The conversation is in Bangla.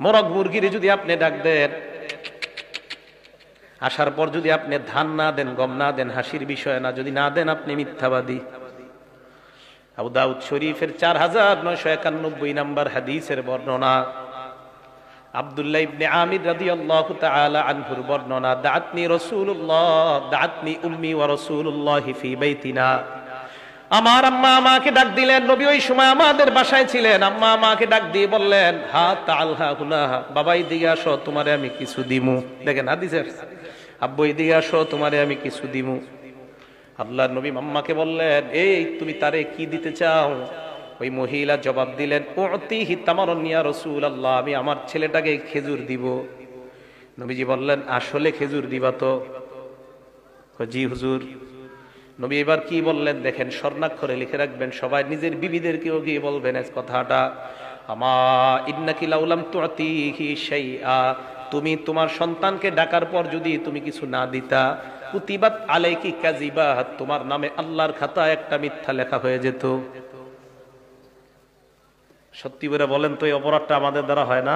মোরগ মুরগিরে যদি আপনি ডাক দেন, আসার পর যদি আপনি ধান না দেন, গম না দেন, হাসির বিষয় না, যদি না দেন আপনি মিথ্যাবাদী। আবু দাউদ শরীফের 4991 নম্বর হাদিসের বর্ণনা, আব্দুল্লাহ ইবনে আমির রাদিয়াল্লাহু তাআলা আনহুর বর্ণনা, দাআতনি রাসূলুল্লাহ, দাআতনি উম্মি ওয়া রাসূলুল্লাহি ফি বাইতিনা। আমার আম্মা আমাকে ডাক দিলেন, নবী ওই সময় আমাদের বাসায় ছিলেন। আম্মা আমাকে ডাক দিয়ে বললেন, হা তাআলহা হুনা, বাবা এদিকে আসো, তোমারে আমি কিছু দিমু। দেখেন হাদিসের, আব্বু এদিকে আসো, তোমারে আমি কিছু দিমু। আল্লাহর নবী আম্মাকে বললেন, এই তুমি তারে কি দিতে চাও? ওই মহিলা জবাব দিলেন, উতিহি তামারুন ইয়া রাসূলুল্লাহ, আমি আমার ছেলেটাকে খেজুর দিব। নবীজি বললেন, আসলে খেজুর দিবা তো? জি হুজুর। নবী এবার কি বললেন দেখেন, স্বর্ণাক্ষরে লিখে রাখবেন, সবাই নিজের বিবিদেরকেও গিয়ে বলবেন এই কথাটা। আমা ইন্নাকি লাউলাম তুতিহি শাইআ, তুমি তোমার সন্তানকে ডাকার পর যদি তুমি কিছু না দিতা, কুতিবাত আলাইকি কাযিবা, তোমার নামে আল্লাহর খাতায় একটা মিথ্যা লেখা হয়ে যেত। সত্যি করে বলেন তো, এই অপরাধটা আমাদের দ্বারা হয় না?